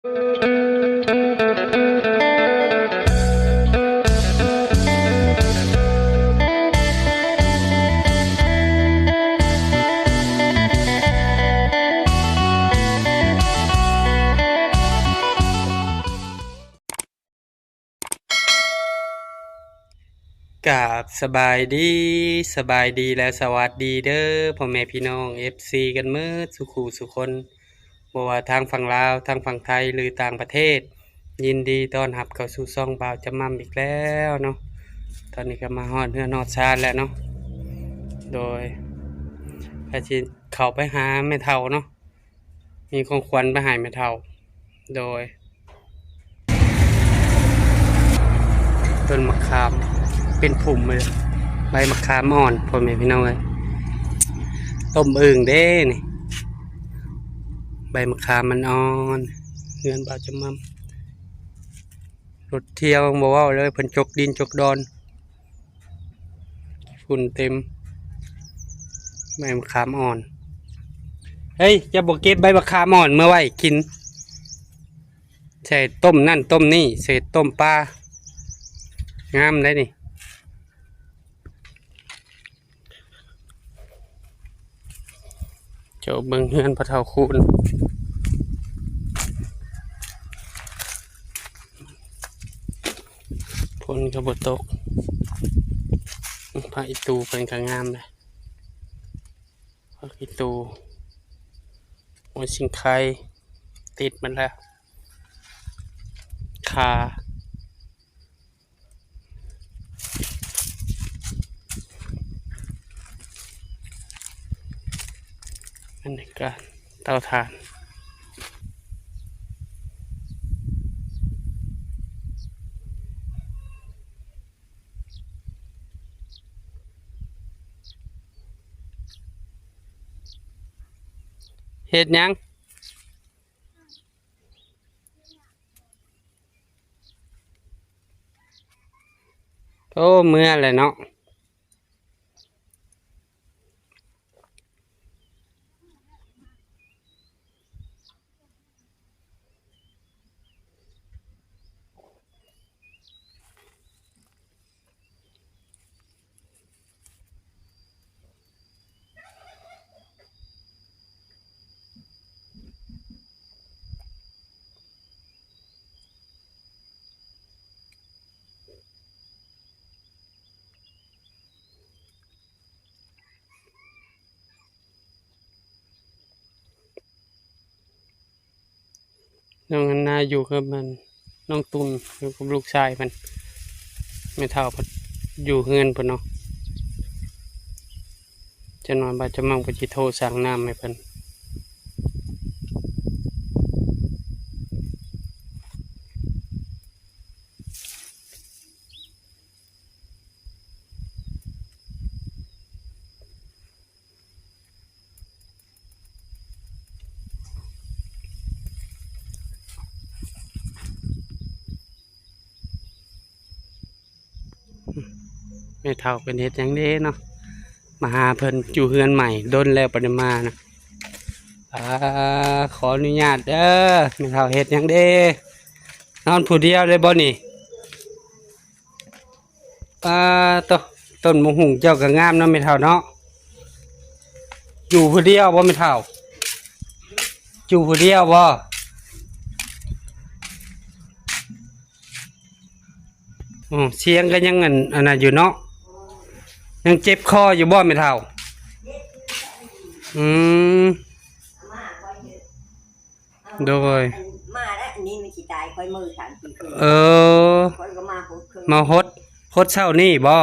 กับสบายดีและสวัสดีเด้อพ่อแม่พี่น้อง FC กันเมื่อสุขูสุคนบ่ว่าทางฝั่งลาวทางฝั่งไทยหรือต่างประเทศยินดีต้อนรับเข้าสู่ช่องบ่าวจำม่ำอีกแล้วเนาะตอนนี้ก็มาฮอดเฮือนฮอดชาติแล้วเนาะโดยก็สิเข้าไปหาแม่เฒ่าเนาะมีของขวัญไปให้แม่เฒ่าโดยต้นมะขามเป็นผุ่มเลยใบมะขามอ่อนพ่อแม่พี่น้องเลยต้มอึ่งเด้นี่ใบมะขามมันอ่อนเงินบาทจะมั่มรถเที่ยวบอกว่าเลยเพิ่นจกดินจกดอนฝุ่นเต็มใบมะขามอ่อนเฮ้ยจะบอกเก็บใบมะขามอ่อนเมื่อไหร่กินใส่ต้มนั่นต้มนี่เศษต้มปลางามได้นี่เจ้าเบิ่งเฮือนพระเฒ่าคูณฝนก็บ่ตกพระอิตูเป็นก็งามเลยพระอิตูหัวชิงไข่ติดมันแล้วขาอันนี้ก็เตาถ่านเฮ็ดหยังโอ้เมื่อเลยเนาะน้องอันนาอยู่กับมันน้องตุนอยู่กับลูกชายมันไม่เท่าพัดอยู่เฮือนเพิ่นเนาะจะนอนบาดจะมั่งไปจิโทรสั่งน้ำให้เพิ่นไม่เท่าเป็นเฮ็ดหยังเด้เนาะมาหาเพิ่นอยู่เฮือนใหม่ดนแล้วปริมานะขออนุญาตเด้อไม่เท่าเฮ็ดหยังเด้นอนผู้เดียวเลยบ่นี่ต้นมะฮุ่งเจ้าก็งามเนาะไม่เท่าเนาะอยู่ผู้เดียวบ่ไม่เท่าอยู่ผู้เดียวบ่เสียงก็ยังอันนั้นอยู่เนาะยังเจ็บคออยู่บ่ไม่เท่าอืมโดยมาแล้วอันนี้มันสิตายค่อยมือสามสี่คืนค่อยก็มามาฮดเช้านี่บ่มา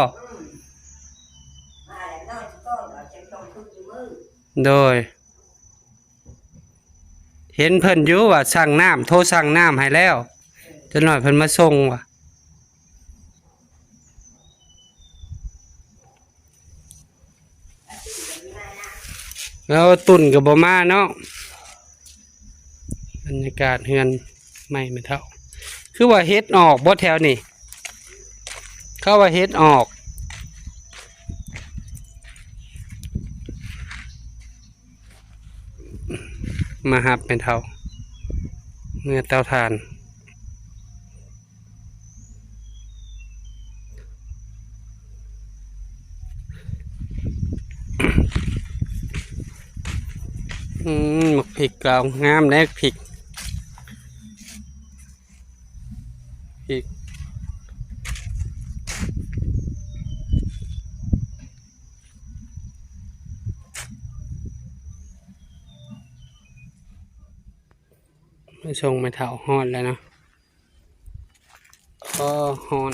แล้วนอนก็เราจะต้องทุกมือโดยเห็นเพิ่นอยู่ว่าสั่งน้ำโทรสั่งน้ำให้แล้วจะหน่อยเพิ่นมาส่งว่ะแล้วตุ่นกับบ่มาเนาะบรรยากาศเฮือนไม่เท่าคือว่าเฮ็ดออกบ่แถวนี่เขาว่าเฮ็ดออกมาหับเป็นเท่า เมื่อเตาถ่าน หมกพริกเรางามแน่พริกมาชงไม่เท่าฮอดแล้วเนาะก็ฮอน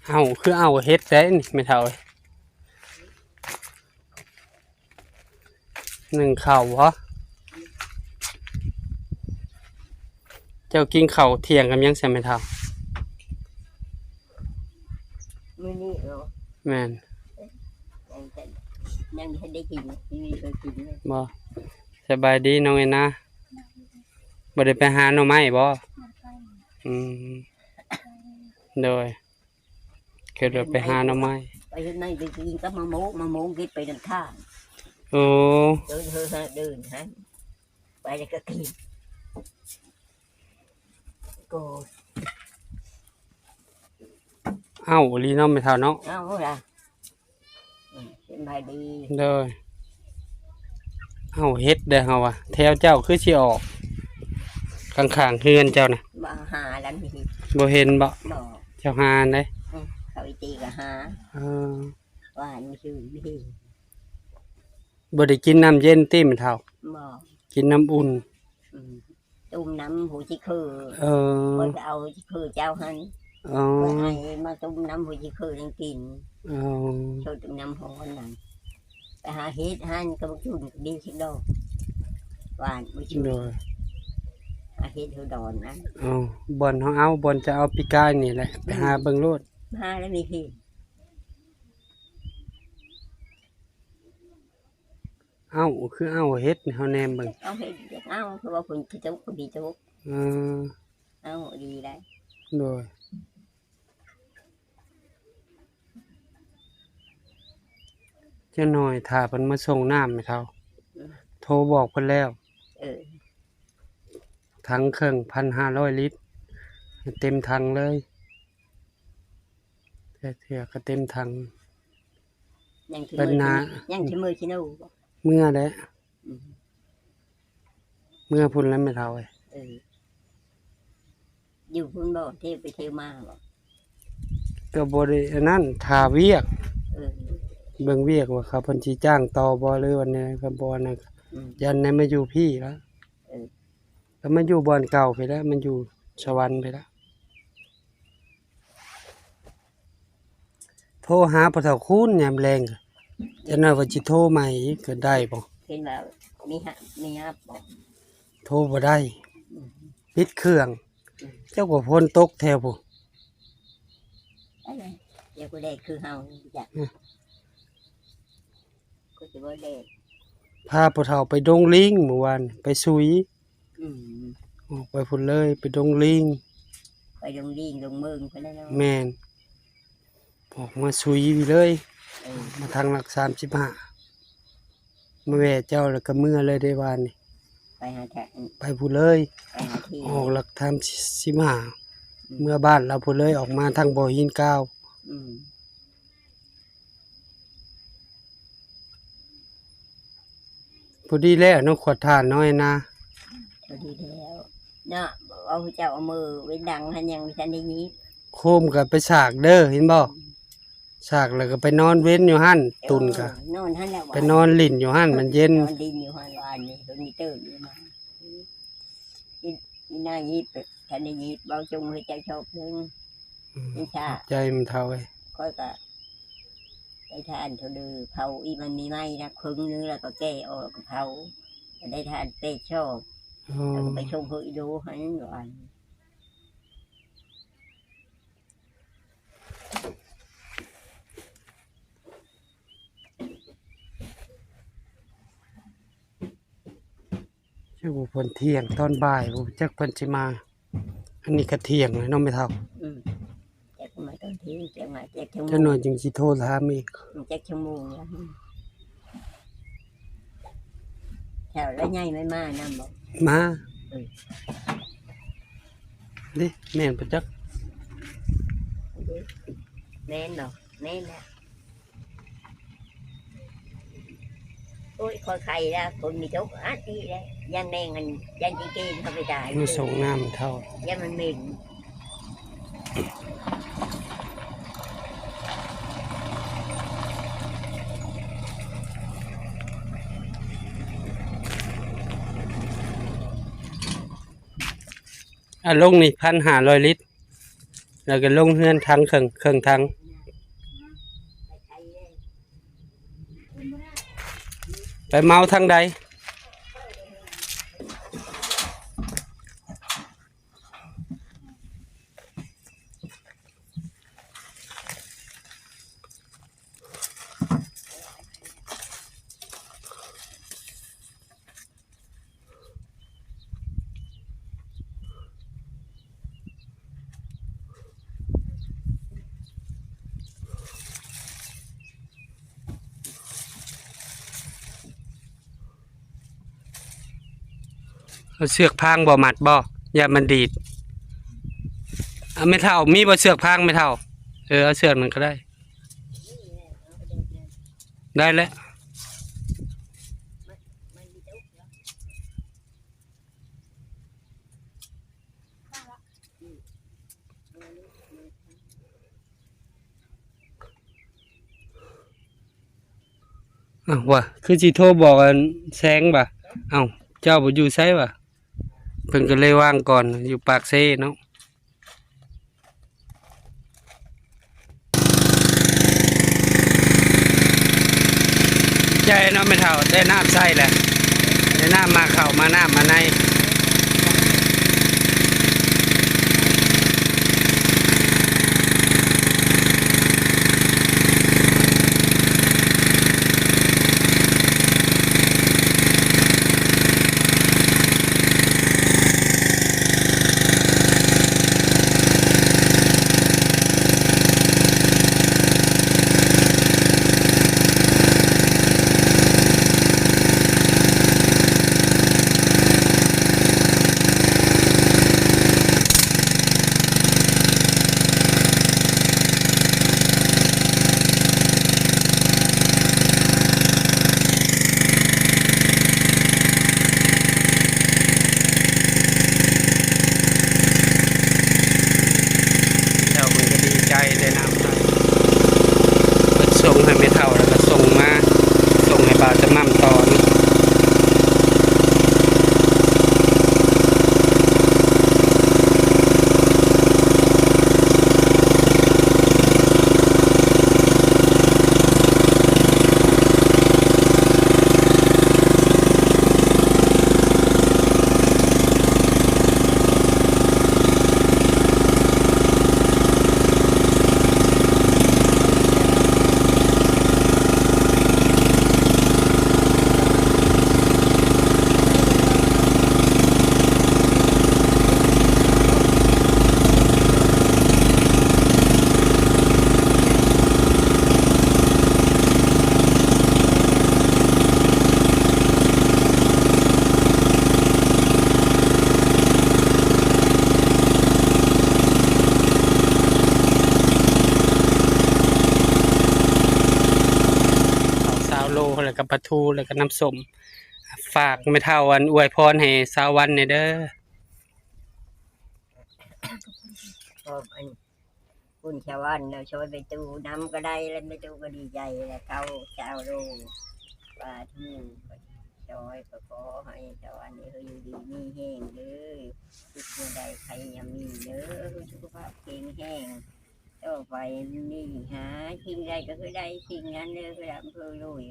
เอาคือเอาเฮ็ดได้นี่ไม่เท่าหนึ่งเข่าเหรอเจ้ากินเข่าเที่ยงกันยังใช่ไม่เท่า มื้อนี้เหรอ แม่น ยังไม่ได้กินนี่เคยกินเลย บ่สบายดีน้องเอ็นนะบ่ได้ไปหาหน่อไม้บ่อืมโดยคือเราไปหาหน่อไม้ ไปที่ไหนไปกินก็มาโม้กินไปน้ำท่า โอ้ เดินเดินฮะไปแล้วก็กินโก เอ้าลีน้องไม่เท่าเนาะ เอาละเป็นไปดี โดยเอ้าเฮ็ดได้เฮาว่ะแถวเจ้าคือสิออกข้างๆเฮือนเจ้าน่ะ มาหาแล้วนี่ บ่เห็นบ่ บอก เจ้าหาได้ เขาไปตีกับหา เออ ว่าไม่ชื่อพี่ บ่ได้กินน้ำเย็นติไม่เท่า บอก กินน้ำอุ่น ตุ้มน้ำหูชิคือ เออ คนเอาชิคือเจ้าหัน อ๋อ ให้มาตุ้มน้ำหูชิคือยังกิน อ๋อ ช่วยตุ้มน้ำของคนนั้นไปหาเฮ็ดหันก็บุกจุนดีชิดอกหวานบุกจุน โดย หาเฮ็ดเธอดอนนะ อ๋อบ่อนเฮาเอาบ่อนจะเอาปีกายนี่แหละไปหาเบิ่งโลด หาแล้วมีพี่ เอ้าคือเอ้าเฮ็ดเฮาแนมเบิ่ง เอาเฮ็ดเอาเพราะว่าคนที่ทุกคนดีทุก เออ เอาดีได้ โดยเจ้าหน่อยถ้าเพิ่นมาส่งน้ำให้เท่าโทรบอกเพิ่นแล้ว เออ ถังเครื่อง 1,500 ลิตรให้เต็มถังเลยเถื่อก็เต็มถัง ยังที่ เป็นนา ยังที่มือที่นู่น เมื่อแล้วเมื่อพุ่นแล้วไม่เท่าเอ้ย เอออยู่พุ่นบ่เที่ยวไปเที่ยวมาบ่ ก็บ่ได้อันนั้นท่าเวียก เออ เบิ่งเวียกว่าเขาเพิ่นสิจ้างต่อบ่หรือวันนี้ก็บ่นั่น ยันในมาอยู่พี่แล้วแล้วมันอยู่บ่อนเก่าไปแล้ว มันอยู่สวรรค์ไปแล้ว โทรหาปะเฒ่าคูณยามแรงจะน่าว่าสิโทรใหม่อีกก็ได้บ่ เห็นว่ามีฮับบ่ โทรบ่ได้ปิดเครื่อง เจ้าก็พ้นตกแถวผู้ อะไรเดี๋ยวกูได้คือเฮาจ้ะกูสิบ่ได้ พาปะเฒ่าไปดงลิงเมื่อวานไปสุย อืม ออกไปพุ่นเลยไปดงลิง ไปลงดิ่งลงเมืองไปแล้วเนาะ แม่นออกมาสุยเลย เออ มาทางหลัก35มาแว่เจ้าแล้วก็เมื่อเลยได้วานนี่ ไปหาแทะ ไปพุ่นเลย ไปหาที่ ออกหลัก35เมื่อบ้านเราพุ่นเลยออกมาทางบ่อหินก้าว อืม พอดีแล้วน้องขวดทานน้อยนะ พอดีแล้วเนาะเอาเจ้าเอามือไว้ดังหันยังไม่ทันได้ยิบ โคมก็ไปสากเด้อเห็นบ่สากแล้วก็ไปนอนเว้นอยู่หั่นตุนก็ นอนหันแล้ว ไปนอนลิ่นอยู่หั่นมันเย็น นอนดินอยู่หันวานนี่เพิ่นมีตื่นอยู่มาอีน่ายิบทันได้ยิบเบาจงให้เจ้าชอบเพิ่งวิชา ใจมันเท่าไอ้ ค่อยก็ได้ทานเท่าเดือเผาอีมันมีไม้นะครึ่งนึงแล้วก็แก้ออกก็เผาได้ทานเป็ดชอบ อ๋อ แล้วก็ไปชมเพื่ออีดูหันอยู่อัน เจ้าบ่เพิ่นเที่ยงตอนบ่ายบ่จักเพิ่นสิมา อันนี้ก็เที่ยงเลยน้องไม่เท่า แจกมาตอนที่แจกมาแจกชั่วโม เจ้าง หน่อยจึงสิโทรถามอีก แจกชั่วโมงแล้วแถวแล้วใหญ่ไม่มากนะบอก มา เ ดิแม่นประจักษ์ แน่นเนาะแน่นนะโอ้ยคอยใครละคนมีทุกข์อ่ะที่เลยยังแน่เงินยังจริงๆเขาไม่ได้ มันส่งน้ำเท่า ยังมันเหม็น ลงนี่1,500 ลิตรแล้วก็ลงเฮือนทั้งเครื่องทั้งไปเมาทางใดเอาเสือกพางบ่มัดบ่อย่ามันดีดไม่เท่ามีบ่เสือกพางไม่เท่าเอาเสือกมันก็ได้ได้แล้วว่ะคือสิโทรบอกกันแสงบ่เจ้าบ่อยู่ไสบ่เพิ่นก็เลยว่างก่อนอยู่ปากเซ่เนาะใจเนาะไม่เท่าได้น้ำใส่แหละได้น้ำมาเข้ามาน้ำมาในส่งให้ไม่เท่าแล้วก็ส่งให้บ่าวจะมั่มต่อนี่โลแล้วก็ปลาทูแล้วก็น้ำส้มฝากไม่เท่าวันอวยพรให้สาววันเนี่ยเด้อ อันคุณชาวบ้านเราช่วยไปตู้น้ำก็ได้แล้วไปตู้ก็ดีใจแล้วเขาเจ้าโลปลาทูช่วยก็ขอให้ชาวบ้านนี้เขาอยู่ดีมีแห้งเลยทุกคนใดใครยังมีเด้อสุขภาพแข็งแรงต่อไปนี่หาสิ่งใดก็คือได้สิ่งนั้นเด้อคือดำเพื่อลุย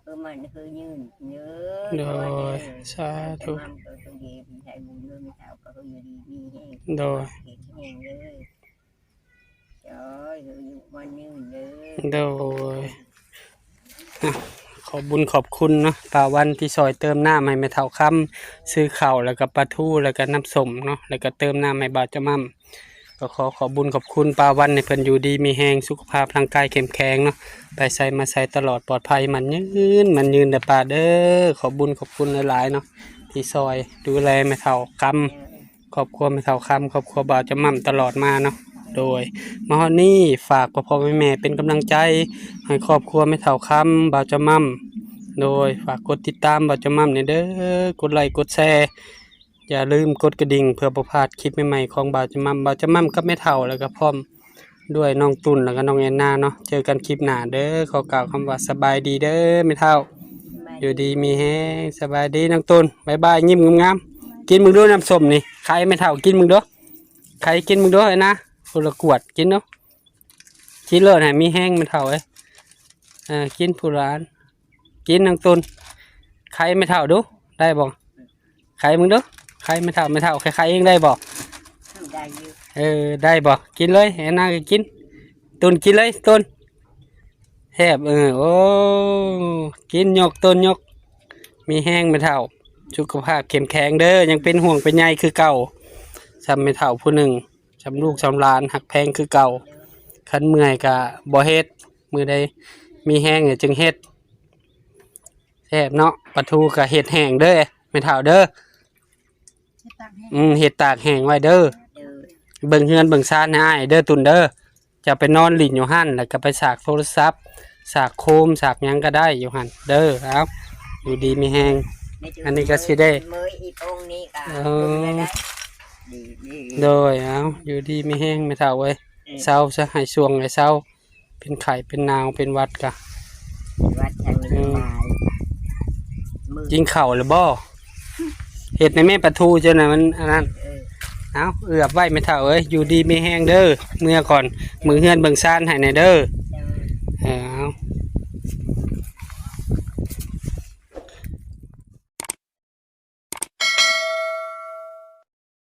คือมันคือยืนเนื้อ โดยสาธุ มันก็คือดีมีใจบุญเรื่องมีเท้าก็คืออยู่ดีมีแห้ง โดย เห็นแห้งเลยจ้อยคืออยู่วันยืนเลย โดยขอบุญขอบคุณเนาะป่าวันที่ซอยเติมน้ำให้แม่เฒ่าค่ำซื้อข้าวแล้วก็ปลาทูแล้วก็น้ำส้มเนาะแล้วก็เติมน้ำให้บ่าวจะมั่มก็ขอบุญขอบคุณป่าวันในเพิ่นอยู่ดีมีแรงสุขภาพร่างกายเข้มแข็งเนาะไปใส่มาใส่ตลอดปลอดภัยมันยืนแต่ป่าเด้อขอบุญขอบคุณหลายๆเนาะที่ ที่ซอยดูแลแม่เฒ่าคำครอบครัวแม่เฒ่าคำครอบครัวบ่าวจะมั่มตลอดมาเนาะโดยมาฮอดนี้ฝากพ่อแม่เป็นกำลังใจให้ครอบครัวแม่เฒ่าคำบ่าวจะมั่มโดยฝากกดติดตามบ่าวจะมั่มเนี่ยเด้อกดไลค์กดแชร์อย่าลืมกดกระดิ่งเพื่อบ่พลาดคลิปใหม่ๆของบ่าวจะมั่มกับแม่เฒ่าแล้วก็พร้อมด้วยน้องตุนแล้วก็น้องแอนนาเนาะเจอกันคลิปหน้าเด้อขอกล่าวคำว่าสบายดีเด้อแม่เฒ่าอยู่ดีมีแฮงสบายดีน้องตุนบ๊ายบายยิ้มงามๆกินมึงด้วยน้ำส้มนี่ใครแม่เฒ่ากินมึงด้วยใครกินมึงด้วยนะคนละขวดกินเนาะกินเลยนะมีแห้งแม่เฒ่าเอ้ยกินผู้ร้านกินน้องตุนใครแม่เฒ่าดูได้บ่ใครมึงดูใครแม่เฒ่าใครเองได้บ่ ได้อยู่ ได้บ่กินเลยแอนนาก็กินตุนกินเลยตุนแทบโอ้กินยกตุนยกมีแห้งไม่เท่าสุขภาพเข้มแข็งเด้อยังเป็นห่วงเป็นใยคือเก่าจำไม่เท่าผู้หนึ่งจำลูกจำหลานหักแพงคือเก่าคันเมื่อยกะบ่เฮ็ดมือใดมีแห้งจึงเฮ็ดแทบเนาะปลาทูกะเฮ็ดแห้งเด้อไม่เท่าเด้อเฮ็ดตากแห้งไว้เด้อ เบิ่งเฮือนเบิ่งซ่านให้อ้ายเด้อตุนเด้อจะไปนอนหลินอยู่หั่นแล้วก็ไปสากโทรศัพท์สากโคมสากหยังก็ได้อยู่หั่นเด้อเอาอยู่ดีมีแฮงอันนี้ก็สิได้ มืออีกองนี้ก็ดี โดยเอาอยู่ดีมีแฮงไม่เท่าเว้ยเศร้าซะให้ช่วงให้เศร้าเป็นไข้เป็นหนาวเป็นหวัดกะ วัดทางนี้ตายมือ กินข้าวหรือบ่เฮ็ดในแม่ปลาทูจังน่ะมันอันนั้นเอาเอือบไว้ไม่เท่าเอ้ยอยู่ดีมีแฮงเด้อเมื่อก่อนมือเฮือนเบิ่งซ่านให้ในเด้อเอา